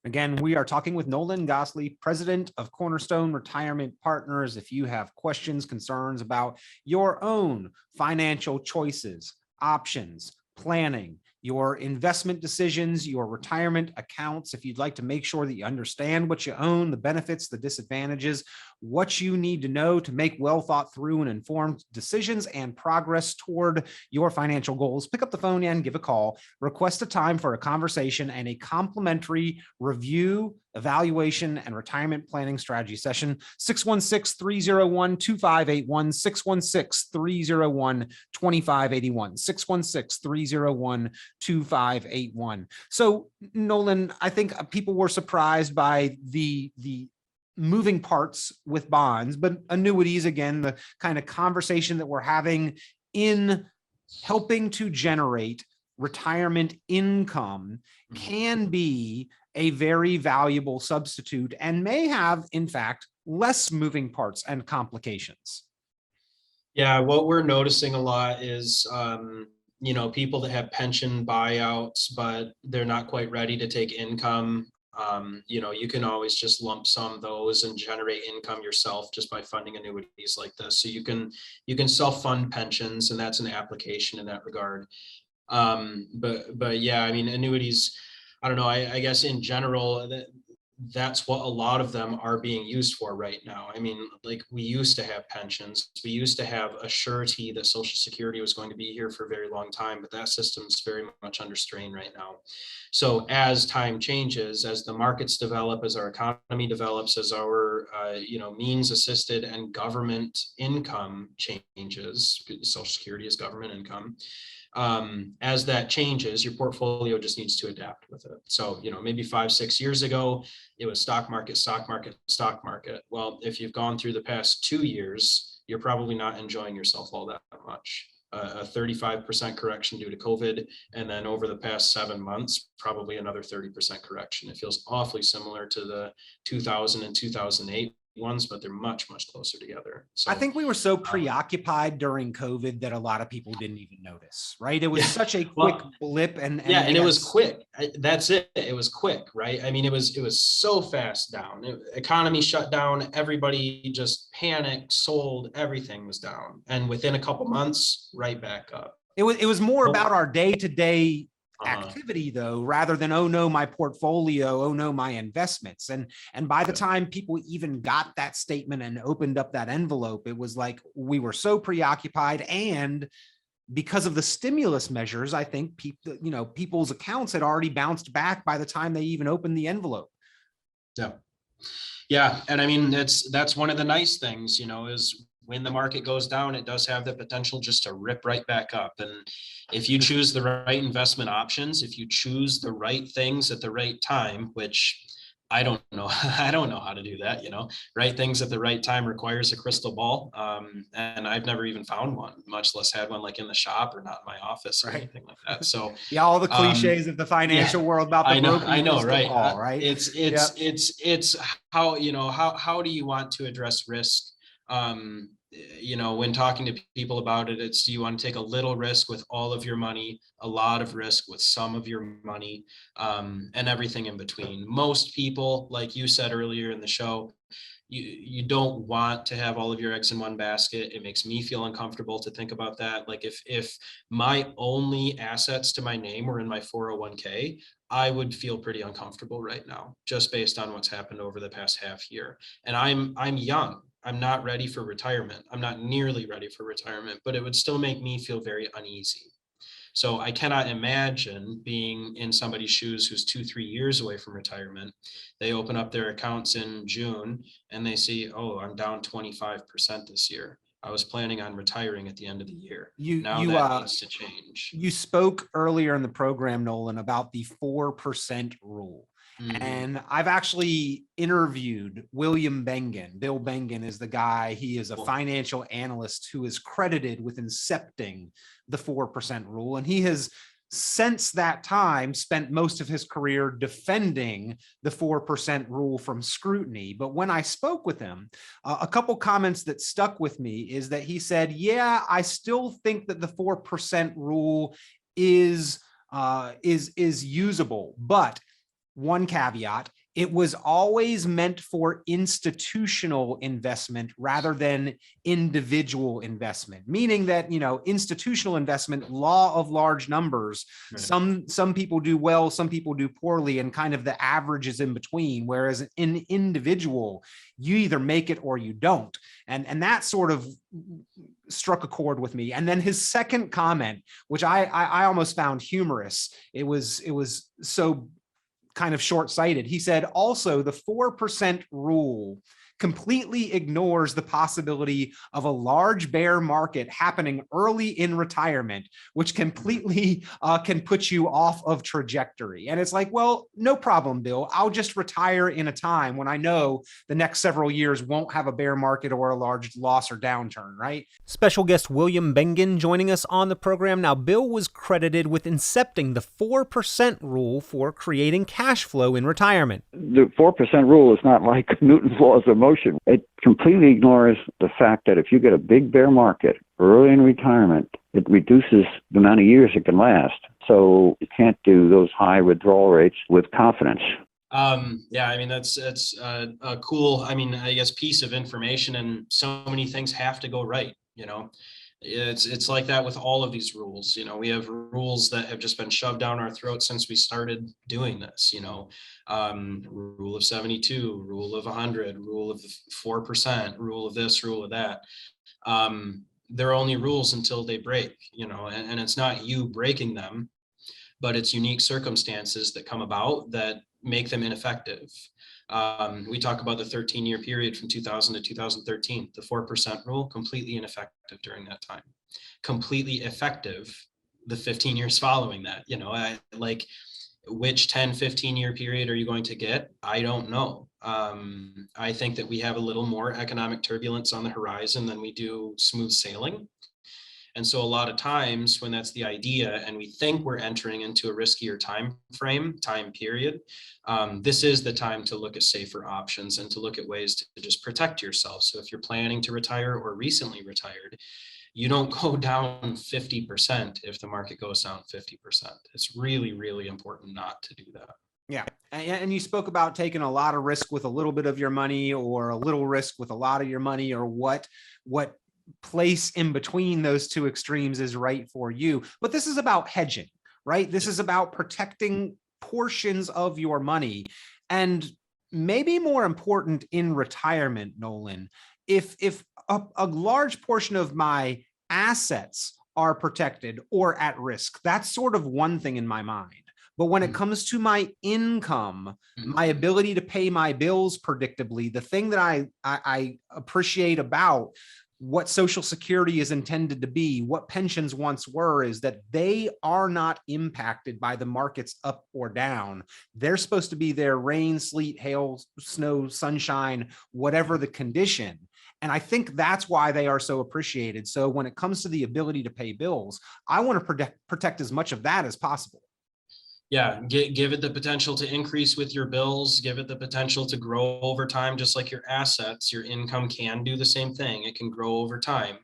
Again, we are talking with Nolan Goslee, president of Cornerstone Retirement Partners. If you have questions, concerns about your own financial choices, options, planning, your investment decisions, your retirement accounts, if you'd like to make sure that you understand what you own, the benefits, the disadvantages, what you need to know to make well thought through and informed decisions and progress toward your financial goals, pick up the phone and give a call. Request a time for a conversation and a complimentary review, evaluation, and retirement planning strategy session. 616-301-2581, 616-301-2581, 616-301-2581. So, Nolan, I think people were surprised by the moving parts with bonds, but annuities, again, the kind of conversation that we're having in helping to generate retirement income can be a very valuable substitute and may have, in fact, less moving parts and complications. Yeah, what we're noticing a lot is, people that have pension buyouts, but they're not quite ready to take income. You can always just lump sum those and generate income yourself just by funding annuities like this. So you can self-fund pensions, and that's an application in that regard. But yeah, I mean, annuities, I don't know, I guess in general, that's what a lot of them are being used for right now. I mean, like, we used to have pensions, we used to have a surety that Social Security was going to be here for a very long time, but that system's very much under strain right now. So as time changes, as the markets develop, as our economy develops, as our means assisted and government income changes, Social Security is government income, as that changes, your portfolio just needs to adapt with it. So, maybe 5-6 years ago, it was stock market. Well, if you've gone through the past 2 years, you're probably not enjoying yourself all that much. A 35% correction due to COVID. And then over the past 7 months, probably another 30% correction. It feels awfully similar to the 2000 and 2008 ones, but they're much, much closer together. So I think we were so preoccupied during COVID that a lot of people didn't even notice, right? It was such a quick blip, and it was quick. That's it. It was quick, right? I mean, it was so fast down. Economy shut down. Everybody just panicked, sold. Everything was down, and within a couple months, right back up. It was more about our day-to-day activity, though, rather than, oh no, my portfolio, oh no, my investments. And by the time people even got that statement and opened up that envelope, it was like we were so preoccupied. And because of the stimulus measures, I think people's accounts had already bounced back by the time they even opened the envelope. Yeah. And I mean, that's one of the nice things, is when the market goes down, it does have the potential just to rip right back up. And if you choose the right investment options, if you choose the right things at the right time, which I don't know how to do that, right things at the right time requires a crystal ball. And I've never even found one, much less had one like in the shop or not in my office or anything like that. So yeah, all the cliches of the financial world about the broken crystal ball, right? It's how do you want to address risk? When talking to people about it, it's, do you want to take a little risk with all of your money, a lot of risk with some of your money, and everything in between. Most people, like you said earlier in the show, you don't want to have all of your eggs in one basket. It makes me feel uncomfortable to think about that. Like if my only assets to my name were in my 401k, I would feel pretty uncomfortable right now, just based on what's happened over the past half year. And I'm young. I'm not ready for retirement. I'm not nearly ready for retirement, but it would still make me feel very uneasy. So I cannot imagine being in somebody's shoes who's 2-3 years away from retirement. They open up their accounts in June and they see, oh, I'm down 25% this year. I was planning on retiring at the end of the year. That needs to change. You spoke earlier in the program, Nolan, about the 4% rule. And I've actually interviewed William Bengen. Bill Bengen is the guy. He is a financial analyst who is credited with incepting the 4% rule. And he has, since that time, spent most of his career defending the 4% rule from scrutiny. But when I spoke with him, a couple comments that stuck with me is that he said, yeah, I still think that the 4% rule is usable, but one caveat, it was always meant for institutional investment rather than individual investment, meaning that, institutional investment, law of large numbers, right. Some people do well, some people do poorly, and kind of the average is in between. Whereas in individual, you either make it or you don't. And that sort of struck a chord with me. And then his second comment, which I almost found humorous, it was so kind of short-sighted. He said, also, the 4% rule completely ignores the possibility of a large bear market happening early in retirement, which completely can put you off of trajectory. And it's like, well, no problem, Bill. I'll just retire in a time when I know the next several years won't have a bear market or a large loss or downturn, right? Special guest William Bengen joining us on the program. Now, Bill was credited with incepting the 4% rule for creating cash flow in retirement. The 4% rule is not like Newton's laws of motion. It completely ignores the fact that if you get a big bear market early in retirement, it reduces the amount of years it can last. So you can't do those high withdrawal rates with confidence. That's a cool, I guess, piece of information, and so many things have to go right. It's like that with all of these rules. We have rules that have just been shoved down our throats since we started doing this. Rule of 72, rule of 100, rule of 4%, rule of this, rule of that. They're only rules until they break. And it's not you breaking them, but it's unique circumstances that come about that make them ineffective. We talk about the 13-year period from 2000 to 2013, the 4% rule, completely ineffective during that time, completely effective the 15 years following that. Which 10, 15-year period are you going to get? I don't know. I think that we have a little more economic turbulence on the horizon than we do smooth sailing. And so a lot of times when that's the idea and we think we're entering into a riskier time period, this is the time to look at safer options and to look at ways to just protect yourself. So if you're planning to retire or recently retired, you don't go down 50% if the market goes down 50%. It's really, really important not to do that. Yeah. And you spoke about taking a lot of risk with a little bit of your money, or a little risk with a lot of your money, or what place in between those two extremes is right for you. But this is about hedging, right? This is about protecting portions of your money. And maybe more important in retirement, Nolan, if a large portion of my assets are protected or at risk, that's sort of one thing in my mind. But when it comes to my income, my ability to pay my bills predictably, the thing that I appreciate about what Social Security is intended to be, what pensions once were, is that they are not impacted by the markets up or down. They're supposed to be there, rain, sleet, hail, snow, sunshine, whatever the condition. And I think that's why they are so appreciated. So when it comes to the ability to pay bills, I want to protect as much of that as possible. Yeah, give it the potential to increase with your bills, give it the potential to grow over time, just like your assets. Your income can do the same thing. It can grow over time.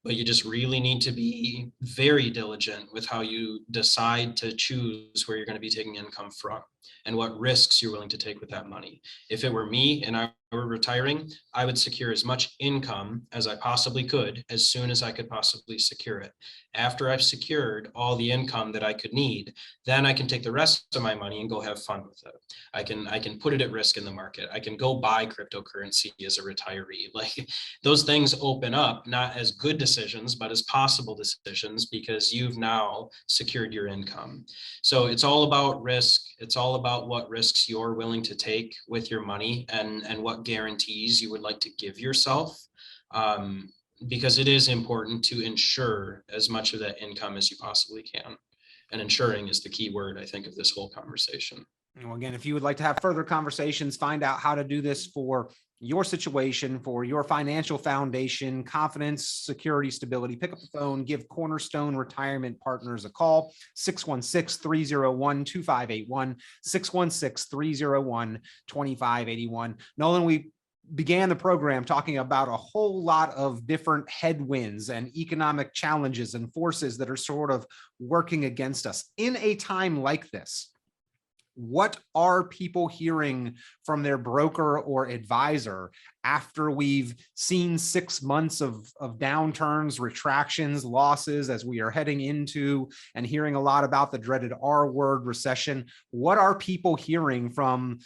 But you just really need to be very diligent with how you decide to choose where you're going to be taking income from and what risks you're willing to take with that money. If it were me and I were retiring, I would secure as much income as I possibly could as soon as I could possibly secure it. After I've secured all the income that I could need, then I can take the rest of my money and go have fun with it. I can put it at risk in the market. I can go buy cryptocurrency as a retiree. Like, those things open up not as good decisions, but as possible decisions, because you've now secured your income. So it's all about risk. It's all about what risks you're willing to take with your money, and what guarantees you would like to give yourself. Because it is important to insure as much of that income as you possibly can. And insuring is the key word, I think, of this whole conversation. Well, again, if you would like to have further conversations, find out how to do this for your situation, for your financial foundation, confidence, security, stability, pick up the phone, give Cornerstone Retirement Partners a call, 616-301-2581, 616-301-2581. Nolan, we began the program talking about a whole lot of different headwinds and economic challenges and forces that are sort of working against us. In a time like this, what are people hearing from their broker or advisor after we've seen 6 months of downturns, retractions, losses, as we are heading into and hearing a lot about the dreaded R word, recession? What are people hearing from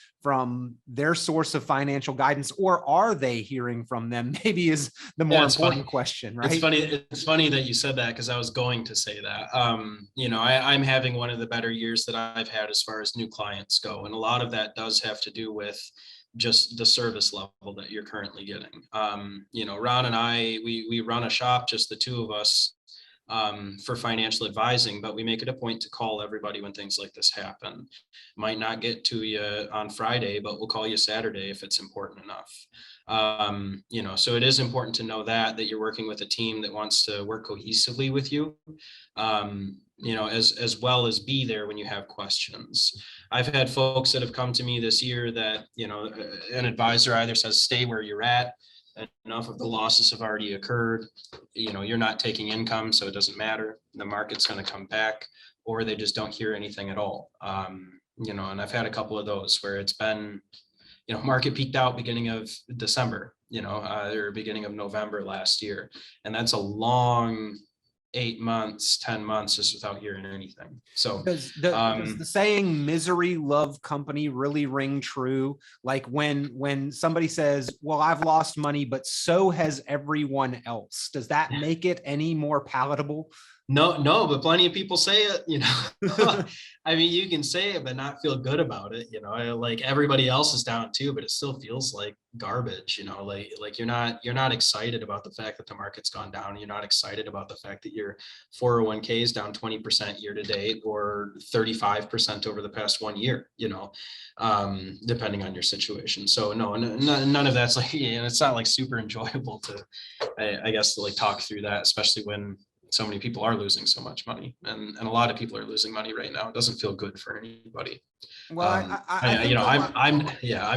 their source of financial guidance, or are they hearing from them? Maybe is the more important question, right? It's funny that you said that, because I was going to say that. I'm having one of the better years that I've had as far as new clients go. And a lot of that does have to do with just the service level that you're currently getting. Ron and I, we run a shop, just the two of us, for financial advising, but we make it a point to call everybody when things like this happen. Might not get to you on Friday, but we'll call you Saturday if it's important enough. So it is important to know that you're working with a team that wants to work cohesively with you, as well as be there when you have questions. I've had folks that have come to me this year that, an advisor either says, stay where you're at. Enough of the losses have already occurred. You're not taking income, so it doesn't matter. The market's going to come back, or they just don't hear anything at all. And I've had a couple of those where it's been, market peaked out beginning of December, or beginning of November last year. And that's a long 8 months, 10 months just without hearing anything. So does the saying misery love company really ring true? Like when somebody says, well, I've lost money, but so has everyone else. Does that make it any more palatable? No, but plenty of people say it, I mean, you can say it, but not feel good about it. Like everybody else is down too, but it still feels like garbage, like you're not excited about the fact that the market's gone down. You're not excited about the fact that your 401k is down 20% year to date, or 35% over the past 1 year, depending on your situation. So no, none of that's like, and it's not like super enjoyable to, I guess, to like talk through that, especially when so many people are losing so much money, and a lot of people are losing money right now. It doesn't feel good for anybody. Well, I'm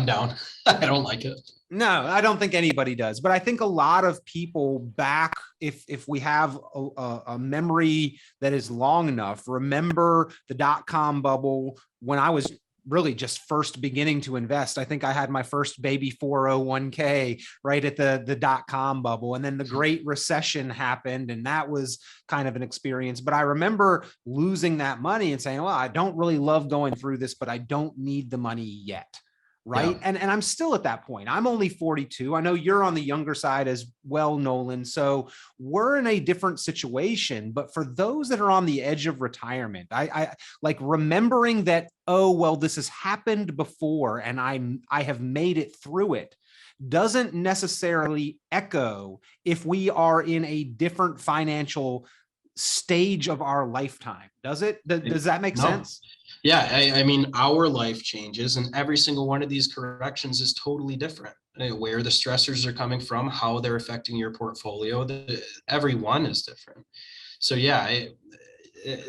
down. I don't like it. No, I don't think anybody does, but I think a lot of people back, if we have a memory that is long enough, remember the dot-com bubble when I was really just first beginning to invest. I think I had my first baby 401k right at the dot-com bubble. And then the Great Recession happened, and that was kind of an experience. But I remember losing that money and saying, well, I don't really love going through this, but I don't need the money yet. Right. Yeah. And I'm still at that point. I'm only 42. I know you're on the younger side as well, Nolan. So we're in a different situation. But for those that are on the edge of retirement, I like remembering that, oh, well, this has happened before and I have made it through it, doesn't necessarily echo if we are in a different financial stage of our lifetime. Does it? Does that make sense? Yeah, I mean, our life changes, and every single one of these corrections is totally different. Where the stressors are coming from, how they're affecting your portfolio, every one is different. So yeah,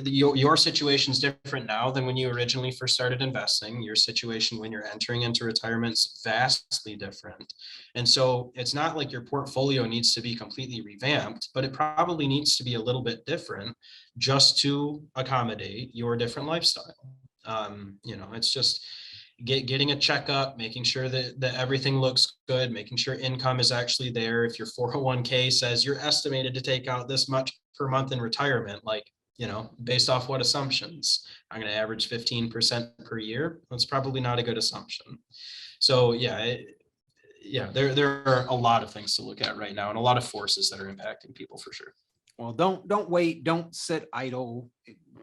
your situation is different now than when you originally first started investing. Your situation when you're entering into retirement is vastly different. And so it's not like your portfolio needs to be completely revamped, but it probably needs to be a little bit different just to accommodate your different lifestyle. It's just getting a checkup, making sure that everything looks good, making sure income is actually there. If your 401k says you're estimated to take out this much per month in retirement, based off what assumptions? I'm going to average 15% per year. That's probably not a good assumption. So there are a lot of things to look at right now, and a lot of forces that are impacting people for sure. Well, don't wait. Don't sit idle.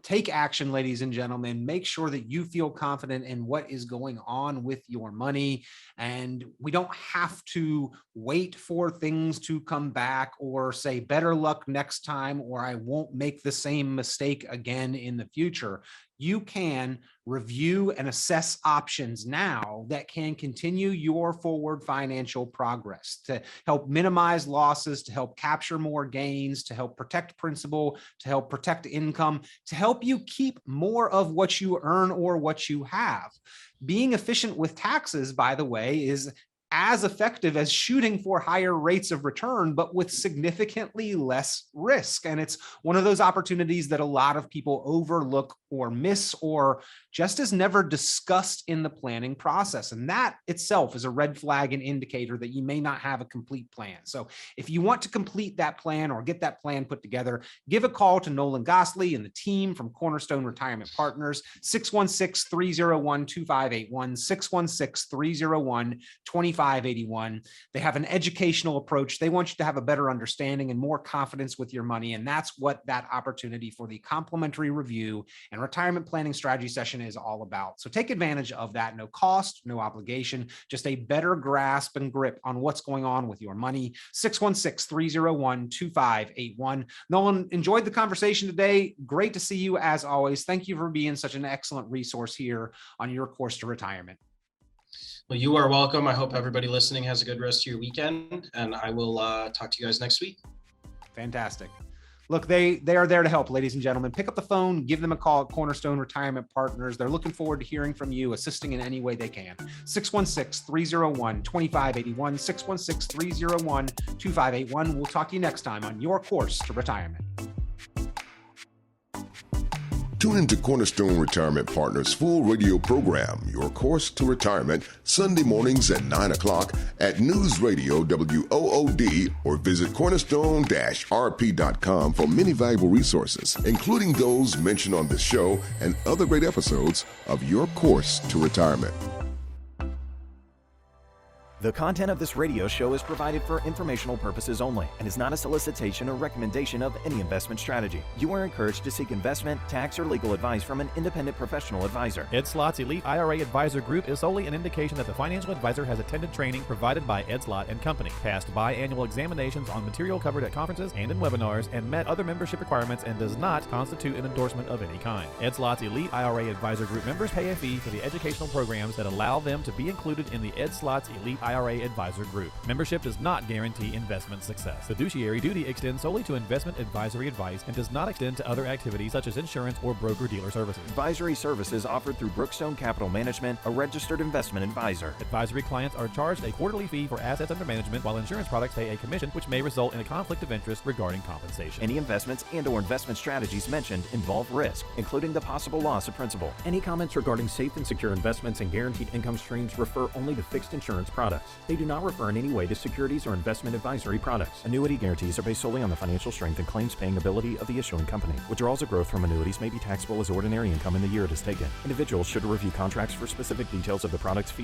Take action, ladies and gentlemen. Make sure that you feel confident in what is going on with your money. And we don't have to wait for things to come back or say better luck next time, or I won't make the same mistake again in the future. you can review and assess options now that can continue your forward financial progress to help minimize losses, to help capture more gains, to help protect principal, to help protect income, to help you keep more of what you earn or what you have. Being efficient with taxes, by the way, is as effective as shooting for higher rates of return, but with significantly less risk. And it's one of those opportunities that a lot of people overlook or miss, or just is never discussed in the planning process. And that itself is a red flag and indicator that you may not have a complete plan. So if you want to complete that plan or get that plan put together, give a call to Nolan Goslee and the team from Cornerstone Retirement Partners, 616-301-2581, 616-301-2581. They have an educational approach. They want you to have a better understanding and more confidence with your money. And that's what that opportunity for the complimentary review and retirement planning strategy session is all about. So take advantage of that. No cost, no obligation, just a better grasp and grip on what's going on with your money. 616-301-2581. Nolan, enjoyed the conversation today. Great to see you as always. Thank you for being such an excellent resource here on your course to retirement. Well, you are welcome. I hope everybody listening has a good rest of your weekend, and I will talk to you guys next week. Fantastic. Look, they are there to help, ladies and gentlemen. Pick up the phone, give them a call at Cornerstone Retirement Partners. They're looking forward to hearing from you, assisting in any way they can. 616-301-2581, 616-301-2581. We'll talk to you next time on Your Course to Retirement. Tune into Cornerstone Retirement Partners' full radio program, Your Course to Retirement, Sunday mornings at 9 o'clock at News Radio WOOD, or visit cornerstone-rp.com for many valuable resources, including those mentioned on this show and other great episodes of Your Course to Retirement. The content of this radio show is provided for informational purposes only and is not a solicitation or recommendation of any investment strategy. You are encouraged to seek investment, tax, or legal advice from an independent professional advisor. Ed Slott's Elite IRA Advisor Group is solely an indication that the financial advisor has attended training provided by Ed Slott and Company, passed biannual examinations on material covered at conferences and in webinars, and met other membership requirements, and does not constitute an endorsement of any kind. Ed Slott's Elite IRA Advisor Group members pay a fee for the educational programs that allow them to be included in the Ed Slott's Elite IRA Advisor Group. Membership does not guarantee investment success. Fiduciary duty extends solely to investment advisory advice and does not extend to other activities such as insurance or broker-dealer services. Advisory services offered through Brookstone Capital Management, a registered investment advisor. Advisory clients are charged a quarterly fee for assets under management, while insurance products pay a commission, which may result in a conflict of interest regarding compensation. Any investments and/or investment strategies mentioned involve risk, including the possible loss of principal. Any comments regarding safe and secure investments and guaranteed income streams refer only to fixed insurance products. They do not refer in any way to securities or investment advisory products. Annuity guarantees are based solely on the financial strength and claims-paying ability of the issuing company. Withdrawals or growth from annuities may be taxable as ordinary income in the year it is taken. Individuals should review contracts for specific details of the products featured